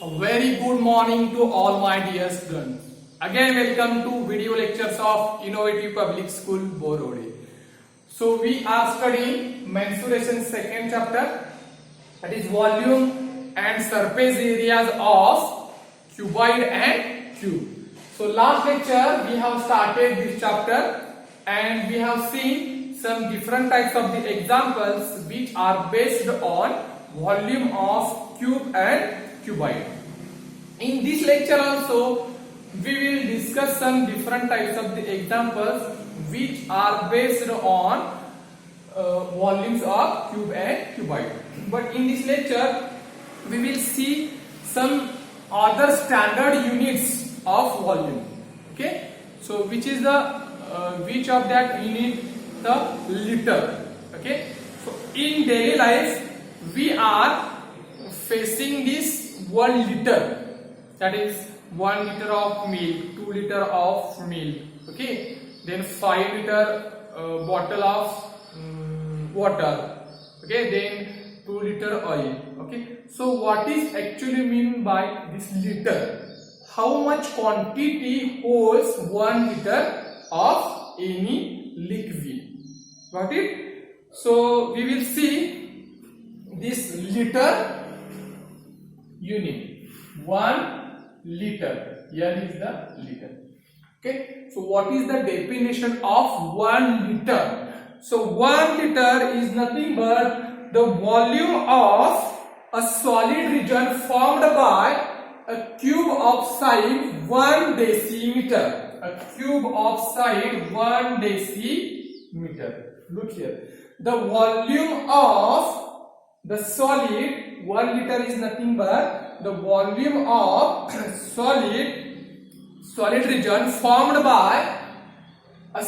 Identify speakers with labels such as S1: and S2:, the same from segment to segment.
S1: A very good morning to all my dear students. Again welcome to video lectures of Innovative Public School Borode. So we are studying mensuration second chapter, that is volume and surface areas of cuboid and cube. So last lecture we have started this chapter and we have seen some different types of the examples which are based on volume of cube and cuboid. In this lecture also we will discuss some different types of the examples which are based on volumes of cube and cuboid. But in this lecture we will see some other standard units of volume. Okay, so which is the which of that unit? The liter. Okay, so in daily life we are facing this 1 liter, that is 1 liter of milk, 2 liter of milk, okay, then 5 liter bottle of water, okay, then 2 liter oil. Okay, so what is actually mean by this liter? How much quantity holds 1 liter of any liquid? Got it? So we will see this liter unit. 1 liter. Here is the liter. Okay. So what is the definition of 1 liter? So 1 liter is nothing but the volume of a solid region formed by a cube of side 1 decimeter. A cube of side 1 decimeter. Look here. The volume of the solid 1 liter is nothing but the volume of solid region formed by a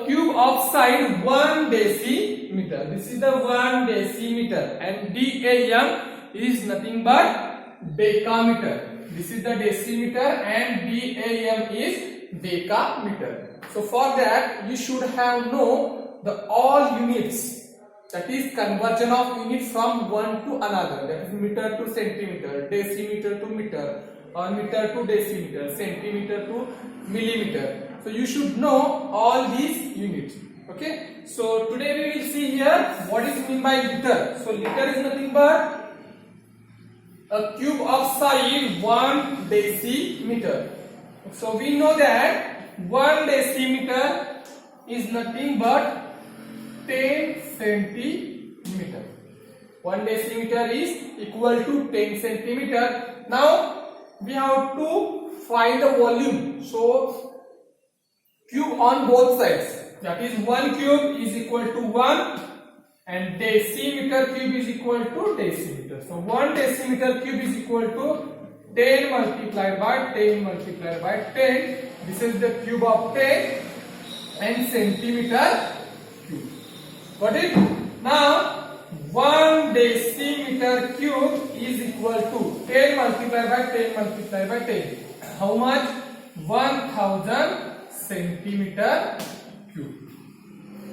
S1: cube of side 1 decimeter. This is the 1 decimeter and DAM is nothing but decameter. This is the decimeter and DAM is decameter. So for that you should have know the all units, that is conversion of unit from one to another, that is meter to centimeter, decimeter to meter, or meter to decimeter, centimeter to millimeter. So you should know all these units. Okay, so today we will see here what is mean by liter. So liter is nothing but a cube of side 1 decimeter. So we know that 1 decimeter is nothing but 10 centimeter. 1 decimeter is equal to 10 centimeter. Now we have to find the volume. So cube on both sides, that is 1 cube is equal to 1 and decimeter cube is equal to decimeter. So 1 decimeter cube is equal to 10 multiplied by 10 multiplied by 10. This is the cube of 10 and centimeter cube. Got it? Now 1 decimeter cube is equal to 10 multiplied by 10 multiplied by 10. How much? 1000 centimeter cube.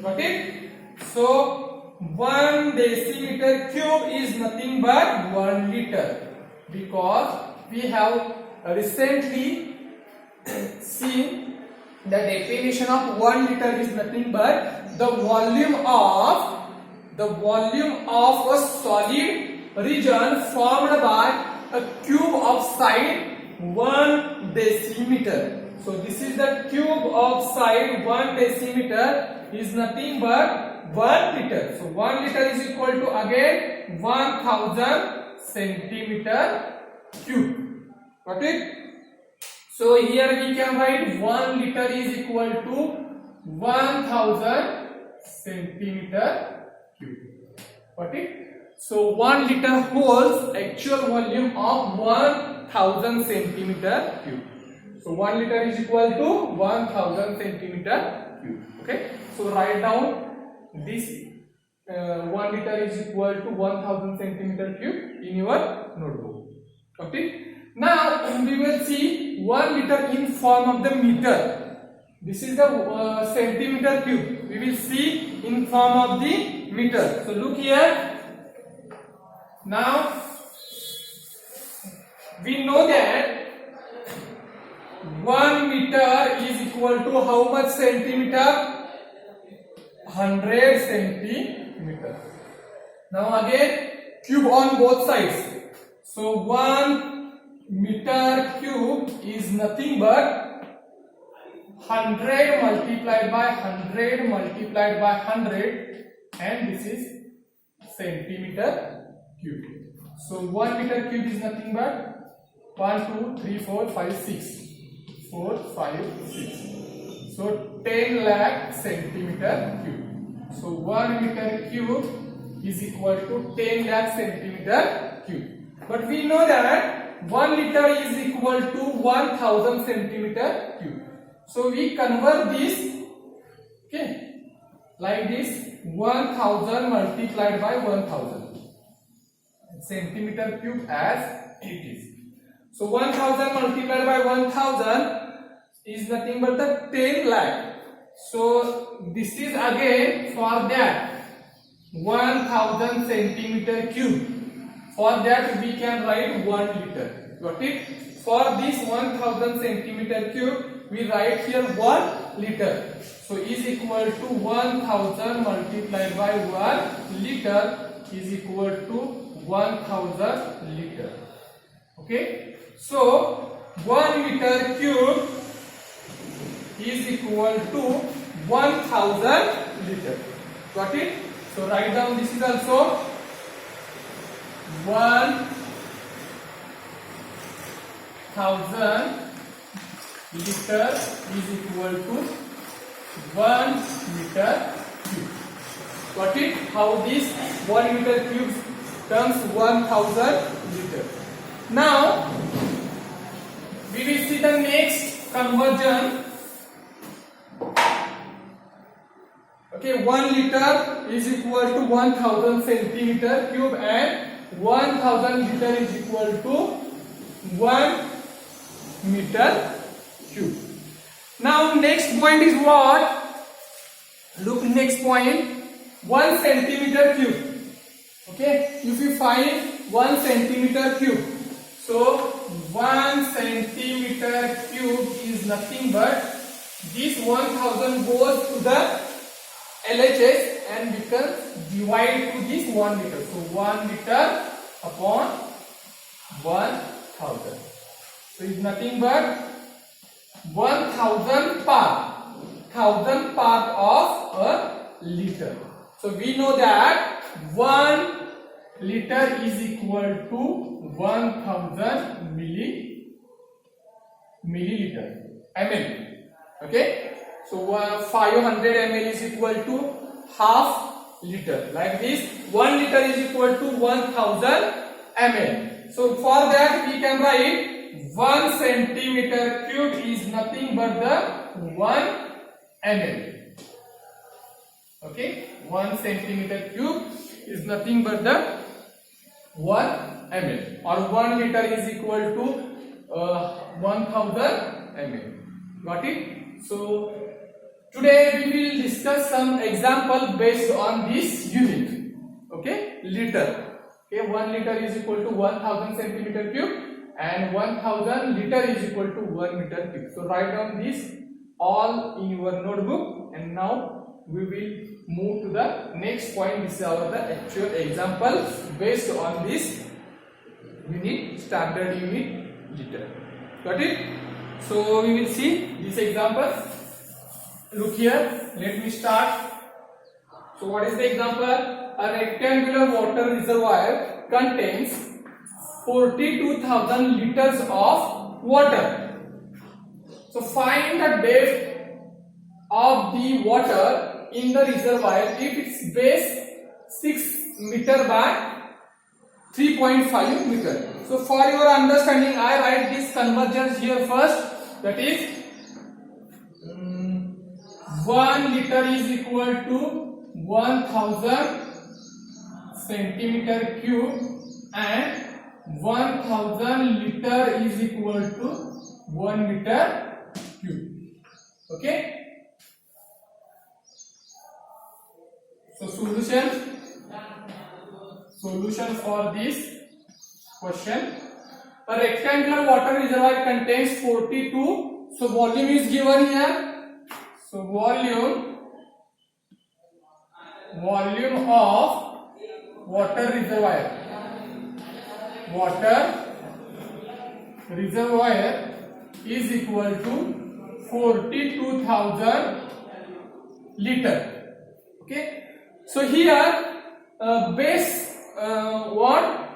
S1: Got it? So 1 decimeter cube is nothing but 1 liter, because we have recently seen the definition of 1 liter is nothing but the volume of a solid region formed by a cube of side 1 decimeter. So this is the cube of side 1 decimeter is nothing but 1 liter. So 1 liter is equal to again 1000 centimeter cube. Got it? So here we can write 1 liter is equal to 1000 centimeter cube. Got it? So 1 liter holds actual volume of 1000 centimeter cube. So 1 liter is equal to 1000 centimeter cube. Okay? So write down this 1 liter is equal to 1000 centimeter cube in your notebook. Okay? Now we will see 1 liter in form of the meter. This is the centimeter cube. We will see in form of the meter. So look here. Now we know that 1 meter is equal to how much centimeter? 100 centimeter. Now again cube on both sides. So 1 meter cube is nothing but 100 multiplied by 100 multiplied by 100, and this is centimeter cube. So 1 meter cube is nothing but 1, 2, 3, 4, 5, 6. 4, 5, 6. So 10 lakh centimeter cube. So 1 meter cube is equal to 10 lakh centimeter cube. But we know that 1 liter is equal to 1000 centimeter cube. So we convert this, okay, like this, 1000 multiplied by 1000 centimeter cube as it is. So 1000 multiplied by 1000 is nothing but the 10 lakh. So this is again for that 1000 centimeter cube. For that we can write 1 liter. Got it? For this 1000 centimeter cube we write here 1 liter. So is equal to 1000 multiplied by 1 liter is equal to 1000 liter. Okay? So 1 meter cube is equal to 1000 liter. Got it? So write down this is also 1000 liter is equal to 1 meter cube. Got it? How this 1 meter cube turns 1000 liter. Now we will see the next conversion. Okay, 1 liter is equal to 1000 centimeter cube and 1000 liter is equal to 1 meter cube. Now next point is what? Look, next point, 1 centimeter cube. Okay, if you find 1 centimeter cube, so 1 centimeter cube is nothing but this 1000 goes to the LHS and becomes divided to this 1 liter. So 1 liter upon 1000. So it's nothing but 1000 part of a liter. So we know that 1 liter is equal to 1000 milliliter ml. Okay, so 500 ml is equal to half liter. Like this, 1 liter is equal to 1000 ml. So for that we can write 1 centimeter cube is nothing but the 1 ml. Okay, 1 centimeter cube is nothing but the 1 ml, or 1 liter is equal to 1000 ml. Got it? So today we will discuss some example based on this unit. Okay, liter. Okay, 1 liter is equal to 1000 centimeter cube and 1000 liter is equal to 1 meter cube. So write down this all in your notebook, and now we will move to the next point. This is our actual example based on this unit, standard unit liter. Got it? So we will see this example. Look here, let me start. So what is the example? A rectangular water reservoir contains 42,000 liters of water. So find the depth of the water in the reservoir if its base 6 meter by 3.5 meter. So for your understanding, I write this conversions here first. That is 1 liter is equal to 1000 centimeter cube and 1000 liter is equal to 1 meter cube. Okay. So solution for this question. A rectangular water reservoir contains 42. So volume is given here. So volume of water reservoir is equal to 42,000 liter. Okay. So here base what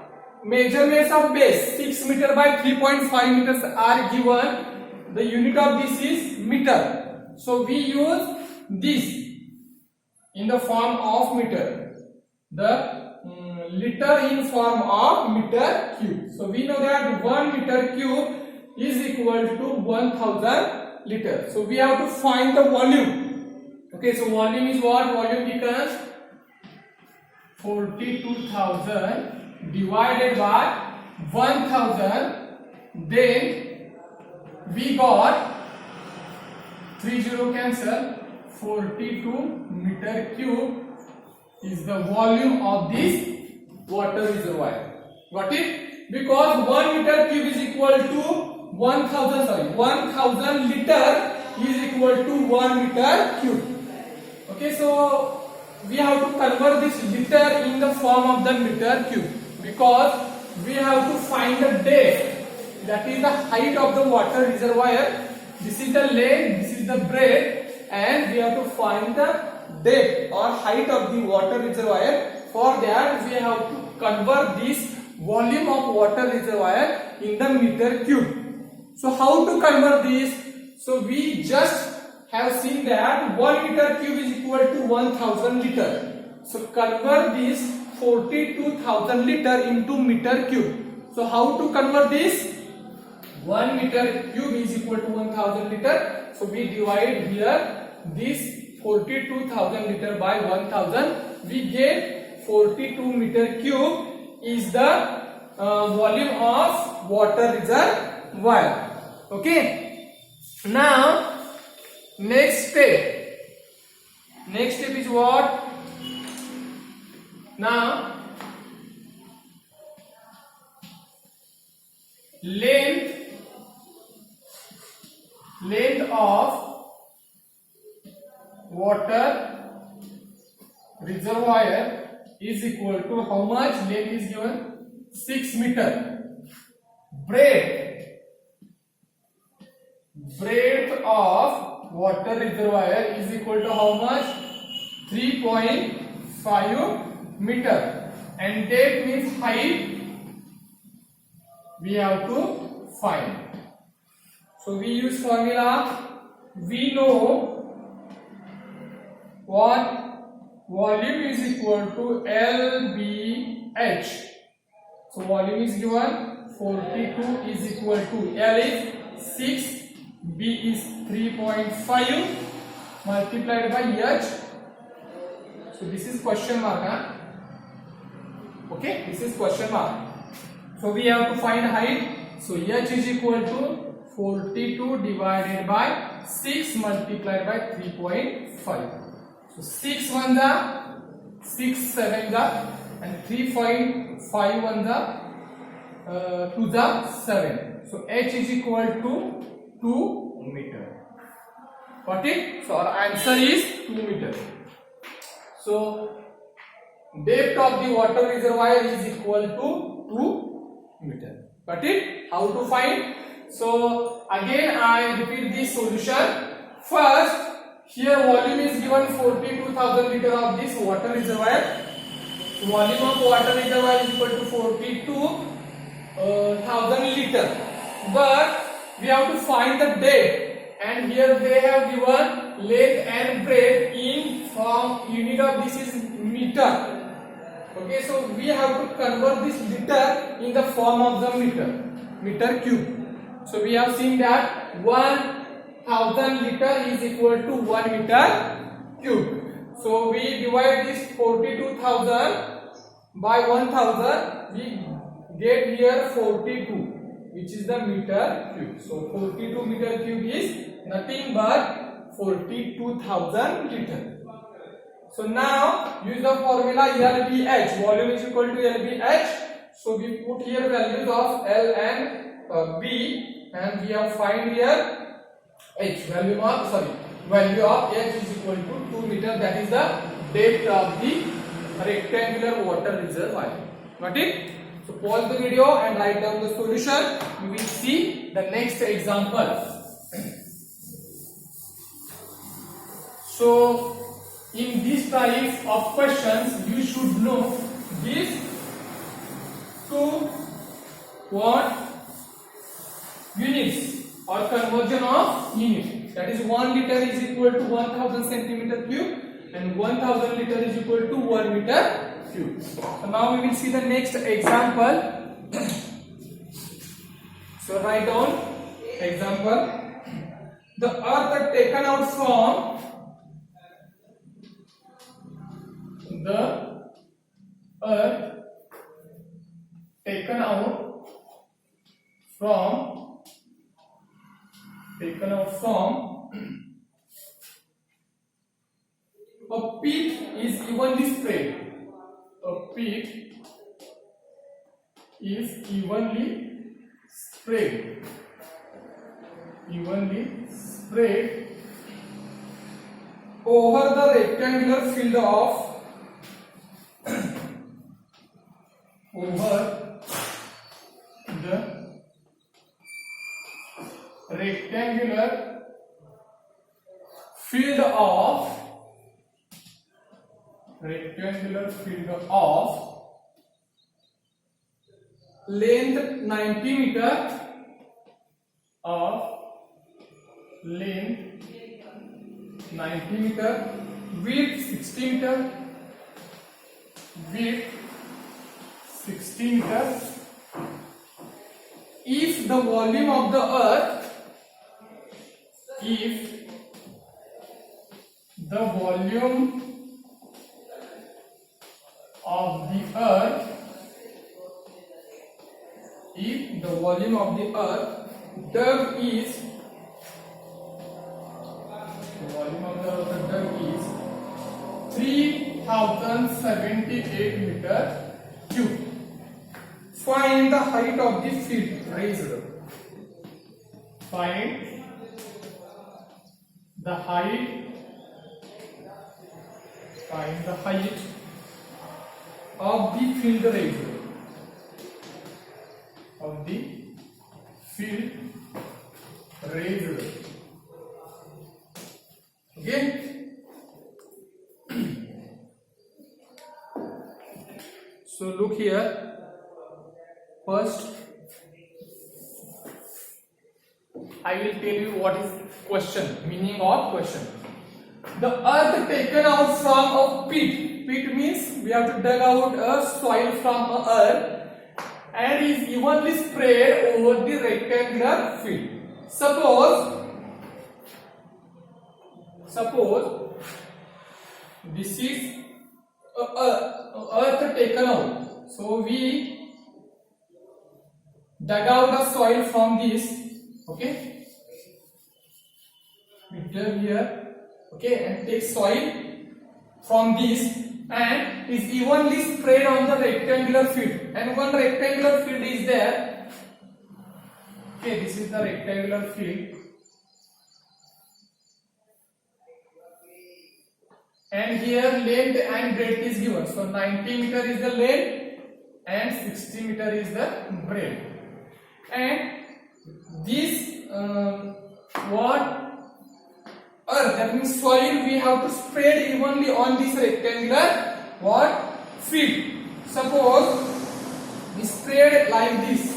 S1: measurements of base 6 meter by 3.5 meters are given. The unit of this is meter. So we use this in the form of meter. The liter in form of meter cube. So we know that 1 meter cube is equal to 1000 liter. So we have to find the volume. Okay, so volume is what? Volume becomes 42,000 divided by 1000. Then we got 30 cancel. 42 meter cube is the volume of this water reservoir. Got it? Because 1 meter cube is equal to 1000 liter is equal to 1 meter cube. Okay, so we have to convert this liter in the form of the meter cube, because we have to find the depth, that is the height of the water reservoir. This is the length, this is the breadth, and we have to find the depth or height of the water reservoir. For that we have to convert this volume of water reservoir in the meter cube. So how to convert this? So we just have seen that 1 meter cube is equal to 1000 liter. So convert this 42,000 liter into meter cube. So how to convert this? 1 meter cube is equal to 1000 liter. So we divide here this 42,000 liter by 1000. We get 42 meter cube is the volume of water reservoir. Okay. Now next step is what? Now length of water reservoir is equal to how much? Length is given 6 meter. Breadth of water reservoir is equal to how much? 3.5 meter. And depth means height we have to find. So we use formula. We know what? Volume is equal to LBH. So volume is given 42 is equal to L is 6, B is 3.5 multiplied by H. So this is question mark. Okay, this is question mark. So we have to find height. So H is equal to 42 divided by 6 multiplied by 3.5. So 6 1 the 6 7 the and 3.5 1 the 2 the 7. So H is equal to 2 meter. Got it? So our answer is 2 meter. So depth of the water reservoir is equal to 2 meter. Got it? How to find? So again I repeat this solution. First, here volume is given 42,000 liter of this water reservoir. Volume of water reservoir is equal to 42,000 liter. But we have to find the depth, and here they have given length and breadth in form. Unit of this is meter. Okay, so we have to convert this liter in the form of the meter cube. So we have seen that 1000 liter is equal to 1 meter cube. So we divide this 42,000 by 1000. We get here 42, which is the meter cube. So 42 meter cube is nothing but 42,000 liter. So now use the formula LBH. Volume is equal to LBH. So we put here values of L and B, and we have find here H value of H is equal to 2 meter. That is the depth of the rectangular water reservoir. Got it? So pause the video and write down the solution. You will see the next example. So in this type of questions, you should know this to what units or conversion of unit. That is 1 liter is equal to 1000 centimeter cube and 1000 liter is equal to 1 meter cube. So now we will see the next example. So write down example. The earth taken out from a pit is evenly spread. A pit is evenly spread over the rectangular field of rectangular field of length 90 meter width 60 meter if the volume of the earth is 3078 meter cube. Find the height of the field raised. Find the height of the field raised. Okay. So look here. First, I will tell you what is question, meaning of question. The earth taken out from a pit. Pit means we have to dig out a soil from a earth and is evenly spread over the rectangular field. Suppose this is earth taken out. So we dug out the soil from this. Okay, we dug here. Okay, and take soil from this and is evenly spread on the rectangular field. And one rectangular field is there. Okay, this is the rectangular field. And here length and breadth is given. So 90 meter is the length and 60 meter is the breadth. And this earth, that means soil, we have to spread evenly on this rectangular field. Suppose we spread like this.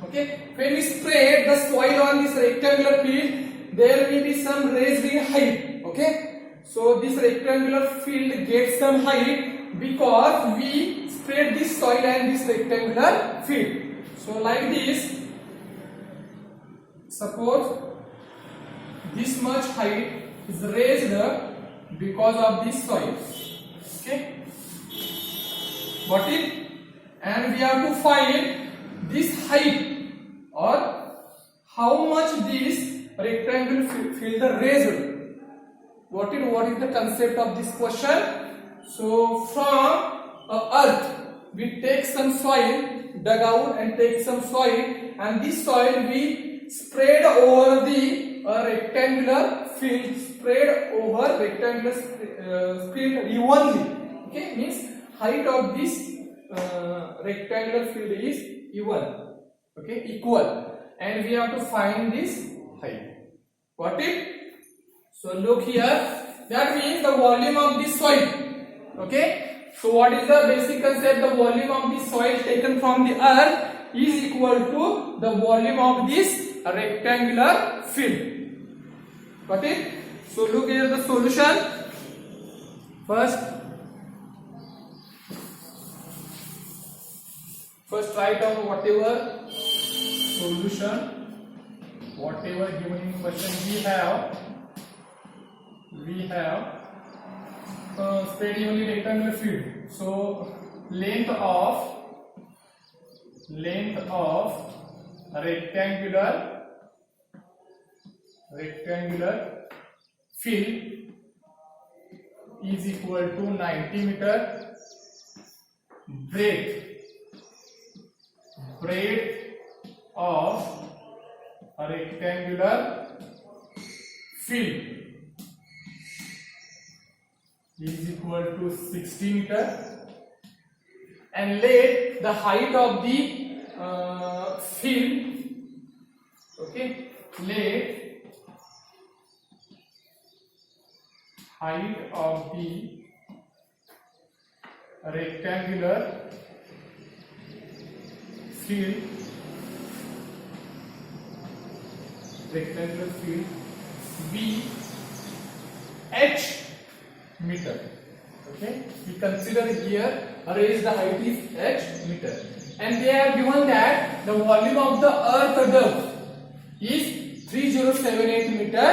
S1: Okay, when we spread the soil on this rectangular field, there will be some raised height. Okay, so this rectangular field gets some height because we spread this soil and this rectangular field. So like this, suppose this much height is raised because of this soil. Okay, got it? And we have to find this height or how much this rectangular field raised. What is the concept of this question? So from earth, we take some soil, dug out and take some soil, and this soil we spread over the rectangular field, spread over rectangular field evenly. Okay, means height of this rectangular field is even. Okay, equal, and we have to find this height. Got it? So look here. That means the volume of this soil. Okay. So what is the basic concept? The volume of this soil taken from the earth is equal to the volume of this rectangular field. Got it? So look here the solution. First write down whatever solution, whatever given in question we have spread evenly rectangular field. So length of rectangular field is equal to 90 meter. Breadth of a rectangular field is equal to 60 meter, and let the height of the field, okay, let height of the rectangular field be h meter. Okay, we consider here raise the height is h meter, and they have given that the volume of the earth dug is 3078 meter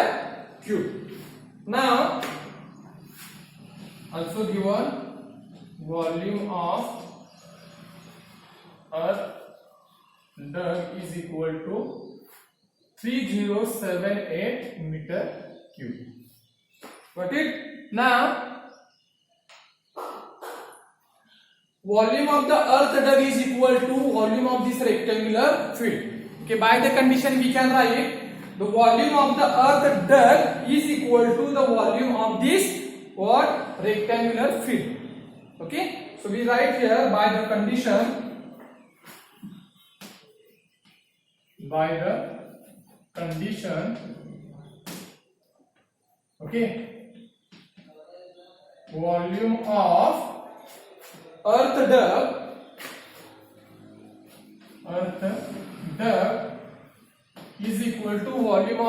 S1: cube. Now also given volume of earth dug is equal to 3078 meter cube. Got it? Now volume of the earth dug is equal to volume of this rectangular field. Okay, by the condition we can write the volume of the earth dug is equal to the volume of this what rectangular field. Okay, so we write here by the condition, okay, volume of earth dug is equal to volume of